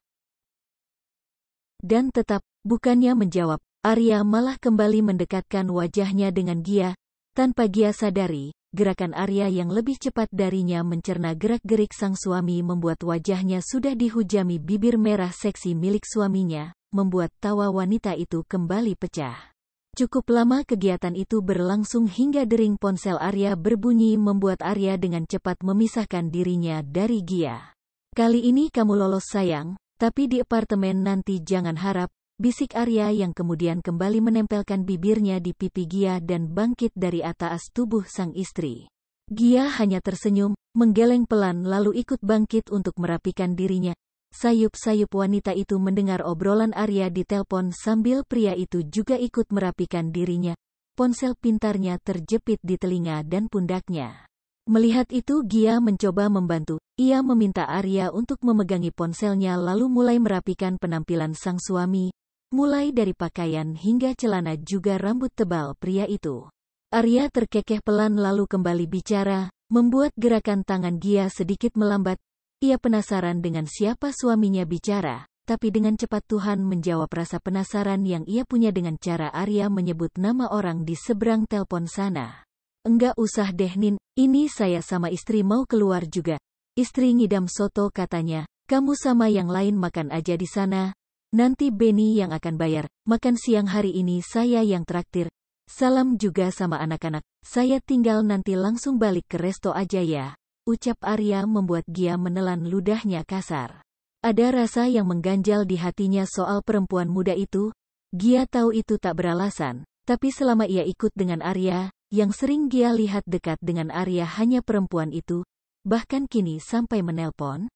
S1: Dan tetap, bukannya menjawab, Arya malah kembali mendekatkan wajahnya dengan Gia. Tanpa Gia sadari, gerakan Arya yang lebih cepat darinya mencerna gerak-gerik sang suami membuat wajahnya sudah dihujami bibir merah seksi milik suaminya, membuat tawa wanita itu kembali pecah. Cukup lama kegiatan itu berlangsung hingga dering ponsel Arya berbunyi membuat Arya dengan cepat memisahkan dirinya dari Gia. Kali ini kamu lolos sayang, tapi di apartemen nanti jangan harap, bisik Arya yang kemudian kembali menempelkan bibirnya di pipi Gia dan bangkit dari atas tubuh sang istri. Gia hanya tersenyum, menggeleng pelan lalu ikut bangkit untuk merapikan dirinya. Sayup-sayup wanita itu mendengar obrolan Arya di telepon sambil pria itu juga ikut merapikan dirinya. Ponsel pintarnya terjepit di telinga dan pundaknya. Melihat itu Gia mencoba membantu. Ia meminta Arya untuk memegangi ponselnya lalu mulai merapikan penampilan sang suami. Mulai dari pakaian hingga celana juga rambut tebal pria itu. Arya terkekeh pelan lalu kembali bicara, membuat gerakan tangan Gia sedikit melambat. Ia penasaran dengan siapa suaminya bicara, tapi dengan cepat Tuhan menjawab rasa penasaran yang ia punya dengan cara Arya menyebut nama orang di seberang telepon sana. Enggak usah deh Nin, ini saya sama istri mau keluar juga. Istri ngidam soto katanya, kamu sama yang lain makan aja di sana. Nanti Benny yang akan bayar, makan siang hari ini saya yang traktir. Salam juga sama anak-anak, saya tinggal nanti langsung balik ke resto aja ya. Ucap Arya membuat Gia menelan ludahnya kasar. Ada rasa yang mengganjal di hatinya soal perempuan muda itu. Gia tahu itu tak beralasan, tapi selama ia ikut dengan Arya, yang sering Gia lihat dekat dengan Arya hanya perempuan itu, bahkan kini sampai menelpon.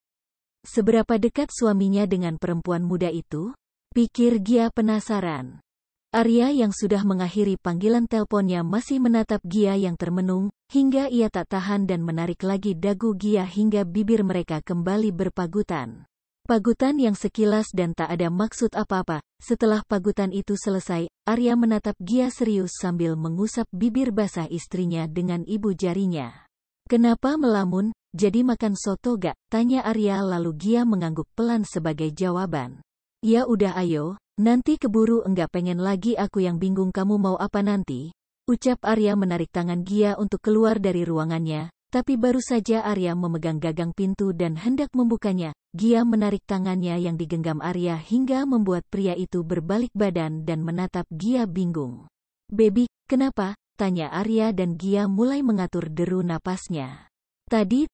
S1: Seberapa dekat suaminya dengan perempuan muda itu? Pikir Gia penasaran. Arya yang sudah mengakhiri panggilan teleponnya masih menatap Gia yang termenung, hingga ia tak tahan dan menarik lagi dagu Gia hingga bibir mereka kembali berpagutan. Pagutan yang sekilas dan tak ada maksud apa-apa. Setelah pagutan itu selesai, Arya menatap Gia serius sambil mengusap bibir basah istrinya dengan ibu jarinya. Kenapa melamun? Jadi makan soto gak? Tanya Arya lalu Gia mengangguk pelan sebagai jawaban. Ya udah ayo, nanti keburu enggak pengen lagi aku yang bingung kamu mau apa nanti. Ucap Arya menarik tangan Gia untuk keluar dari ruangannya. Tapi baru saja Arya memegang gagang pintu dan hendak membukanya, Gia menarik tangannya yang digenggam Arya hingga membuat pria itu berbalik badan dan menatap Gia bingung. Baby, kenapa? Tanya Arya dan Gia mulai mengatur deru napasnya. Tadi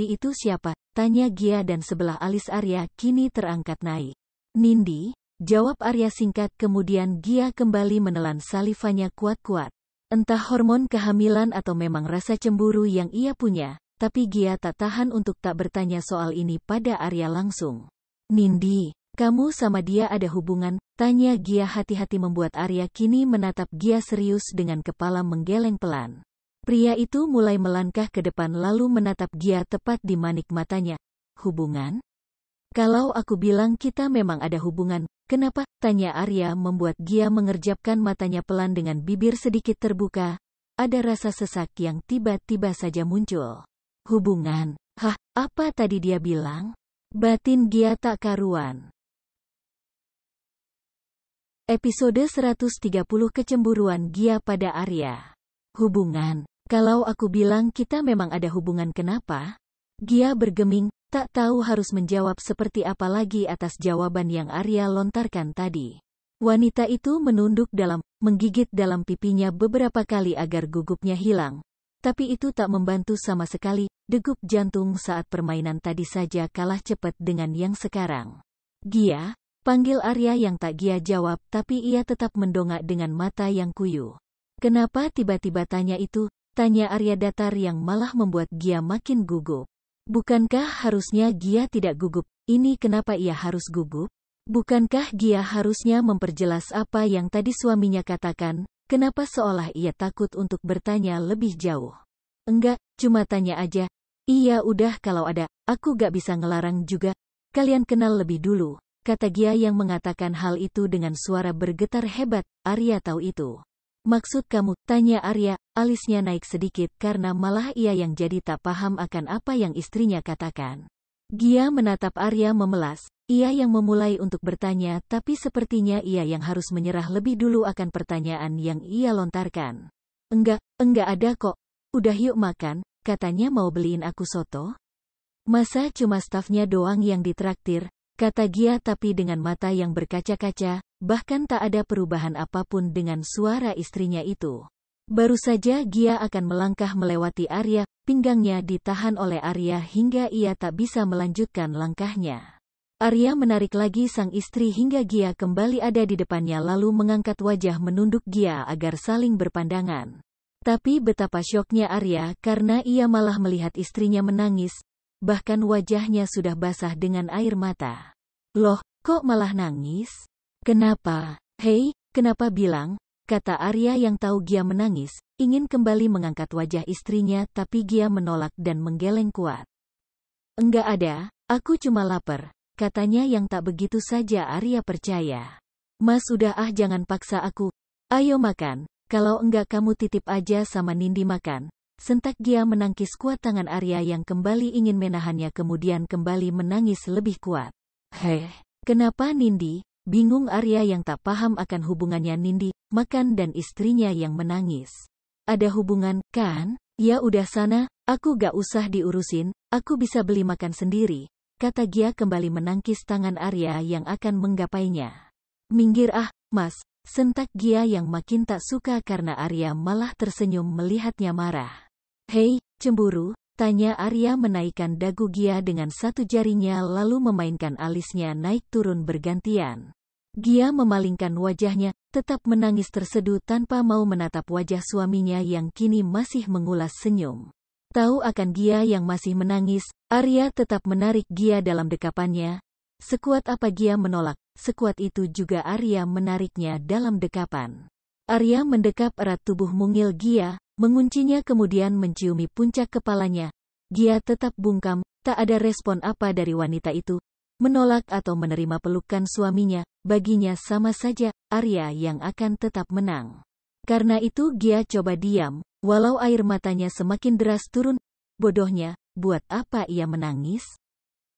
S1: itu siapa? Tanya Gia dan sebelah alis Arya kini terangkat naik. Nindi, jawab Arya singkat kemudian Gia kembali menelan salivanya kuat-kuat. Entah hormon kehamilan atau memang rasa cemburu yang ia punya, tapi Gia tak tahan untuk tak bertanya soal ini pada Arya langsung. Nindi, kamu sama dia ada hubungan? Tanya Gia hati-hati membuat Arya kini menatap Gia serius dengan kepala menggeleng pelan. Pria itu mulai melangkah ke depan lalu menatap Gia tepat di manik matanya. Hubungan? Kalau aku bilang kita memang ada hubungan, kenapa? Tanya Arya membuat Gia mengerjapkan matanya pelan dengan bibir sedikit terbuka. Ada rasa sesak yang tiba-tiba saja muncul. Hubungan? Hah, apa tadi dia bilang? Batin Gia tak karuan. Episode 130 Kecemburuan Gia pada Arya. Hubungan? Kalau aku bilang kita memang ada hubungan kenapa? Gia bergeming. Tak tahu harus menjawab seperti apa lagi atas jawaban yang Arya lontarkan tadi. Wanita itu menunduk menggigit dalam pipinya beberapa kali agar gugupnya hilang. Tapi itu tak membantu sama sekali, degup jantung saat permainan tadi saja kalah cepat dengan yang sekarang. Gia, panggil Arya yang tak Gia jawab tapi ia tetap mendongak dengan mata yang kuyu. Kenapa tiba-tiba tanya itu? Tanya Arya datar yang malah membuat Gia makin gugup. Bukankah harusnya Gia tidak gugup? Ini kenapa ia harus gugup? Bukankah Gia harusnya memperjelas apa yang tadi suaminya katakan? Kenapa seolah ia takut untuk bertanya lebih jauh? Enggak, cuma tanya aja. Iya udah kalau ada, aku gak bisa ngelarang juga. Kalian kenal lebih dulu, kata Gia yang mengatakan hal itu dengan suara bergetar hebat. Arya tahu itu. Maksud kamu? Tanya Arya, alisnya naik sedikit karena malah ia yang jadi tak paham akan apa yang istrinya katakan. Gia menatap Arya memelas, ia yang memulai untuk bertanya tapi sepertinya ia yang harus menyerah lebih dulu akan pertanyaan yang ia lontarkan. Enggak ada kok. Udah yuk makan, katanya mau beliin aku soto? Masa cuma stafnya doang yang ditraktir? Kata Gia tapi dengan mata yang berkaca-kaca, bahkan tak ada perubahan apapun dengan suara istrinya itu. Baru saja Gia akan melangkah melewati Arya, pinggangnya ditahan oleh Arya hingga ia tak bisa melanjutkan langkahnya. Arya menarik lagi sang istri hingga Gia kembali ada di depannya lalu mengangkat wajah menunduk Gia agar saling berpandangan. Tapi betapa syoknya Arya karena ia malah melihat istrinya menangis, bahkan wajahnya sudah basah dengan air mata. Loh, kok malah nangis? Kenapa? Hei, kenapa bilang? Kata Arya yang tahu Gia menangis, ingin kembali mengangkat wajah istrinya tapi Gia menolak dan menggeleng kuat. Enggak ada, aku cuma lapar, katanya yang tak begitu saja Arya percaya. Mas udah jangan paksa aku. Ayo makan, kalau enggak kamu titip aja sama Nindi makan. Sentak Gia menangkis kuat tangan Arya yang kembali ingin menahannya kemudian kembali menangis lebih kuat. Kenapa Nindi? Bingung Arya yang tak paham akan hubungannya Nindi, makan dan istrinya yang menangis. Ada hubungan, kan? Ya udah sana, aku gak usah diurusin, aku bisa beli makan sendiri, kata Gia kembali menangkis tangan Arya yang akan menggapainya. Minggir mas, sentak Gia yang makin tak suka karena Arya malah tersenyum melihatnya marah. Hei, cemburu? Tanya Arya menaikkan dagu Gia dengan satu jarinya lalu memainkan alisnya naik turun bergantian. Gia memalingkan wajahnya, tetap menangis terseduh tanpa mau menatap wajah suaminya yang kini masih mengulas senyum. Tahu akan Gia yang masih menangis, Arya tetap menarik Gia dalam dekapannya. Sekuat apa Gia menolak, sekuat itu juga Arya menariknya dalam dekapan. Arya mendekap erat tubuh mungil Gia, menguncinya kemudian menciumi puncak kepalanya. Gia tetap bungkam, tak ada respon apa dari wanita itu. Menolak atau menerima pelukan suaminya, baginya sama saja, Arya yang akan tetap menang. Karena itu Gia coba diam, walau air matanya semakin deras turun. Bodohnya, buat apa ia menangis?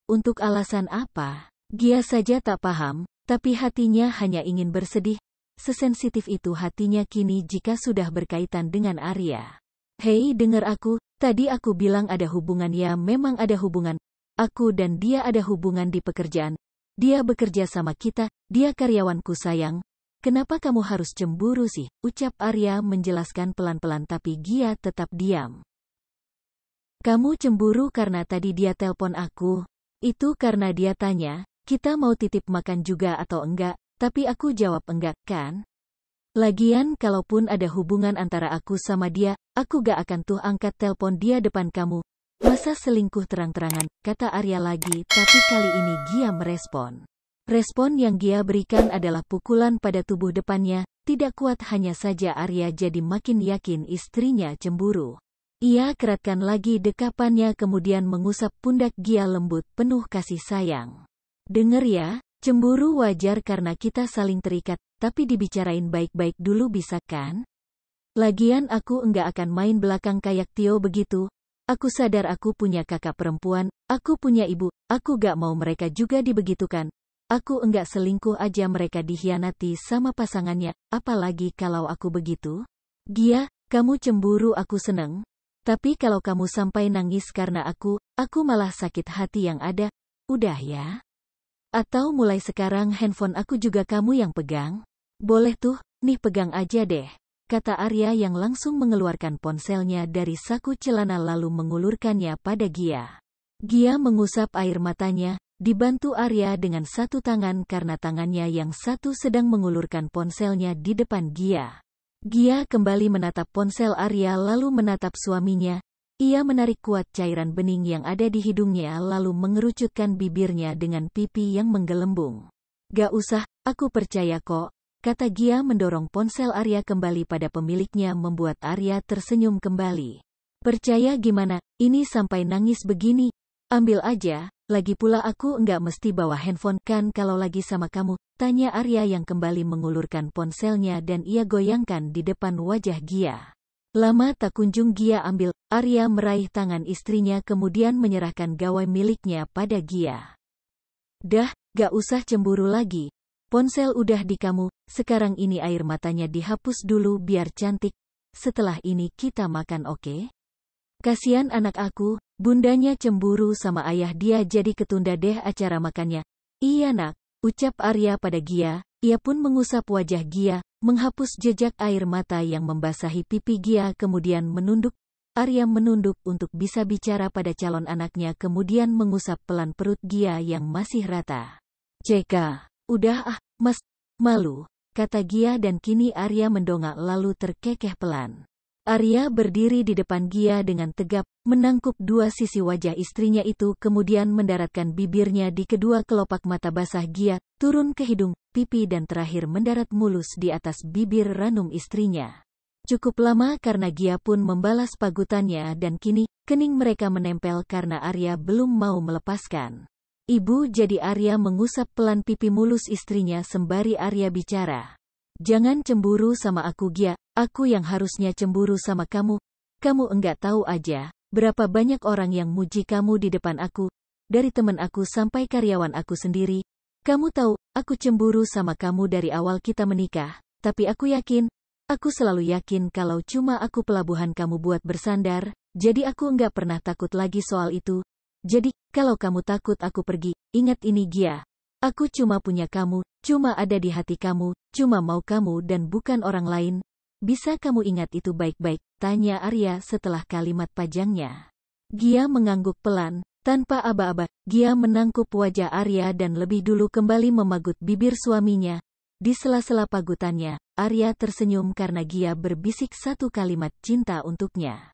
S1: Untuk alasan apa? Gia saja tak paham, tapi hatinya hanya ingin bersedih. Sesensitif itu hatinya kini jika sudah berkaitan dengan Arya. Hei, dengar aku, tadi aku bilang ada hubungan, ya memang ada hubungan. Aku dan dia ada hubungan di pekerjaan. Dia bekerja sama kita, dia karyawanku sayang. Kenapa kamu harus cemburu sih? Ucap Arya menjelaskan pelan-pelan tapi Gia tetap diam. Kamu cemburu karena tadi dia telpon aku. Itu karena dia tanya, kita mau titip makan juga atau enggak, tapi aku jawab enggak, kan? Lagian kalaupun ada hubungan antara aku sama dia, aku gak akan tuh angkat telpon dia depan kamu. Masa selingkuh terang-terangan, kata Arya lagi, tapi kali ini Gia merespon. Respon yang Gia berikan adalah pukulan pada tubuh depannya, tidak kuat hanya saja Arya jadi makin yakin istrinya cemburu. Ia keratkan lagi dekapannya kemudian mengusap pundak Gia lembut penuh kasih sayang. Dengar ya, cemburu wajar karena kita saling terikat, tapi dibicarain baik-baik dulu bisa kan? Lagian aku enggak akan main belakang kayak Tio begitu. Aku sadar aku punya kakak perempuan, aku punya ibu, aku gak mau mereka juga dibegitukan. Aku enggak selingkuh aja mereka dikhianati sama pasangannya, apalagi kalau aku begitu. Gia, kamu cemburu aku seneng. Tapi kalau kamu sampai nangis karena aku malah sakit hati yang ada. Udah ya? Atau mulai sekarang handphone aku juga kamu yang pegang? Boleh tuh, nih pegang aja deh. Kata Arya yang langsung mengeluarkan ponselnya dari saku celana lalu mengulurkannya pada Gia. Gia mengusap air matanya, dibantu Arya dengan satu tangan karena tangannya yang satu sedang mengulurkan ponselnya di depan Gia. Gia kembali menatap ponsel Arya lalu menatap suaminya. Ia menarik kuat cairan bening yang ada di hidungnya lalu mengerucutkan bibirnya dengan pipi yang menggelembung. Gak usah, aku percaya kok. Kata Gia mendorong ponsel Arya kembali pada pemiliknya membuat Arya tersenyum kembali. Percaya gimana, ini sampai nangis begini. Ambil aja, lagi pula aku enggak mesti bawa handphone kan kalau lagi sama kamu. Tanya Arya yang kembali mengulurkan ponselnya dan ia goyangkan di depan wajah Gia. Lama tak kunjung Gia ambil, Arya meraih tangan istrinya kemudian menyerahkan gawai miliknya pada Gia. Dah, gak usah cemburu lagi. Ponsel udah di kamu, sekarang ini air matanya dihapus dulu biar cantik. Setelah ini kita makan oke? Kasian anak aku, bundanya cemburu sama ayah dia jadi ketunda deh acara makannya. Iya nak, ucap Arya pada Gia, ia pun mengusap wajah Gia, menghapus jejak air mata yang membasahi pipi Gia kemudian menunduk. Arya menunduk untuk bisa bicara pada calon anaknya kemudian mengusap pelan perut Gia yang masih rata. Ceka. Udah ah, mas, malu, kata Gia dan kini Arya mendongak lalu terkekeh pelan. Arya berdiri di depan Gia dengan tegap, menangkup dua sisi wajah istrinya itu kemudian mendaratkan bibirnya di kedua kelopak mata basah Gia, turun ke hidung, pipi dan terakhir mendarat mulus di atas bibir ranum istrinya. Cukup lama karena Gia pun membalas pagutannya dan kini, kening mereka menempel karena Arya belum mau melepaskan. Ibu jadi Arya mengusap pelan pipi mulus istrinya sembari Arya bicara. Jangan cemburu sama aku Gia, aku yang harusnya cemburu sama kamu. Kamu enggak tahu aja, berapa banyak orang yang muji kamu di depan aku. Dari teman aku sampai karyawan aku sendiri. Kamu tahu, aku cemburu sama kamu dari awal kita menikah. Tapi aku yakin, aku selalu yakin kalau cuma aku pelabuhan kamu buat bersandar. Jadi aku enggak pernah takut lagi soal itu. Jadi, kalau kamu takut aku pergi, ingat ini Gia. Aku cuma punya kamu, cuma ada di hati kamu, cuma mau kamu dan bukan orang lain. Bisa kamu ingat itu baik-baik, tanya Arya setelah kalimat pajangnya. Gia mengangguk pelan, Tanpa aba-aba, Gia menangkup wajah Arya dan lebih dulu kembali memagut bibir suaminya. Di sela-sela pagutannya, Arya tersenyum karena Gia berbisik satu kalimat cinta untuknya.